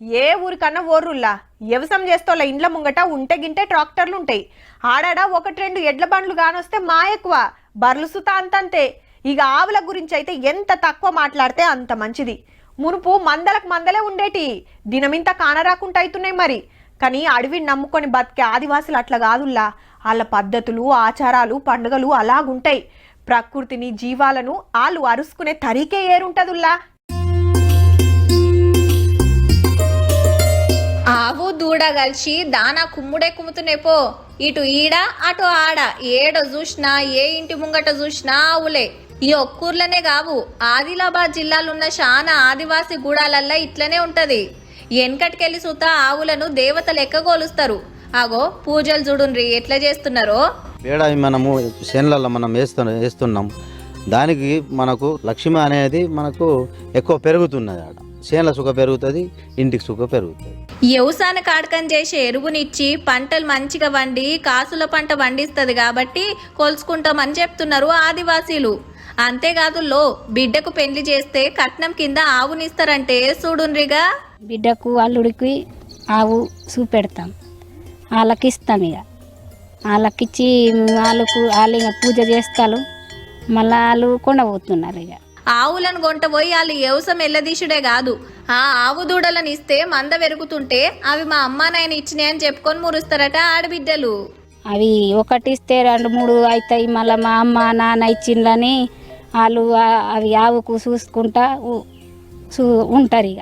ఏ ఊరికన్నా ఓర్రుల్లా వ్యవసాయం చేస్తోళ్ళ ఇండ్ల ముంగట ఉంటే గింటే ట్రాక్టర్లు ఉంటాయి. ఆడాడ ఒకటి రెండు ఎడ్ల బండ్లు కానొస్తే మా ఎక్కువ బర్లు సుతా అంతంతే. ఇక ఆవుల గురించి అయితే ఎంత తక్కువ మాట్లాడితే అంత మంచిది. మునుపు మందలకు మందలే ఉండేటి, దినమింత కానరాకుండా అవుతున్నాయి మరి. కానీ అడవిని నమ్ముకొని బతికే ఆదివాసులు అట్లా కాదుల్లా. వాళ్ళ పద్ధతులు ఆచారాలు పండుగలు అలాగుంటాయి. ప్రకృతిని జీవాలను వాళ్ళు అరుసుకునే తరీకే ఏరుంటదుల్లా. ఆవు దూడ కలిసి దానా కుమ్ముడే కుమ్ముతున్నాయి పో. ఇటు ఈడ అటు ఆడ, ఏడ చూసినా ఏ ఇంటి ముంగట చూసినా ఆవులే. ఈ ఒక్కూర్లనే కావు, ఆదిలాబాద్ జిల్లాలున్న శానా ఆదివాసి గూడాలల్లా ఇట్లనే ఉంటది. వెనకటికెళ్ళి సుత ఆవులను దేవత లెక్క గోలుస్తారు. ఆగో పూజలు చూడుండ్రి ఎట్లా చేస్తున్నారో. పేడ మనము చేనులలో మనం వేస్తున్నాం, దానికి మనకు లక్ష్మి అనేది మనకు ఎక్కువ పెరుగుతున్నది. ఆడ చేనుల సుఖ పెరుగుతుంది, ఇంటికి సుఖ పెరుగుతుంది. వ్యవసాయ కాడకం చేసే ఎరువునిచ్చి పంటలు మంచిగా వండి కాసుల పంట వండిస్తుంది కాబట్టి కొలుసుకుంటామని చెప్తున్నారు ఆదివాసీలు. అంతేకాదు బిడ్డకు పెళ్లి చేస్తే కట్నం కింద ఆవునిస్తారంటే చూడుండ్రిగా. బిడ్డకు అల్లుడికి ఆవు చూపెడతాం, వాళ్ళకి ఇస్తాం. ఇక వాళ్ళకిచ్చి వాళ్ళు ఇక పూజ చేస్తారు, మళ్ళీ వాళ్ళు కొండపోతున్నారు. ఇక ఆవులను కొంట పోయి వాళ్ళు వ్యవసాయం ఎల్లదీసుడే కాదు, ఆ ఆవు దూడలను ఇస్తే మంద పెరుగుతుంటే అవి మా అమ్మ నాయన ఇచ్చినాయని చెప్పుకొని మురుస్తారట ఆడబిడ్డలు. అవి ఒకటి ఇస్తే 2-3 అవుతాయి, మళ్ళీ మా అమ్మ నాన్న ఇచ్చిండ్రని వాళ్ళు అవి ఆవుకు చూసుకుంటా ఉంటారు. ఇక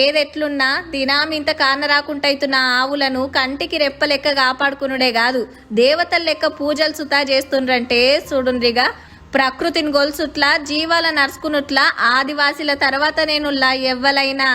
ఏదెట్లున్నా దినామింత కాన రాకుండా అవుతున్న ఆవులను కంటికి రెప్పలెక్క కాపాడుకునుడే కాదు, దేవతల లెక్క పూజలు సుతా చేస్తుండ్రంటే చూడుండ్రిగా. ప్రకృతిని గొలుసుట్లా జీవాల నడుచుకున్నట్లా ఆదివాసీల తర్వాత నేనుల్లా ఎవ్వలైనా.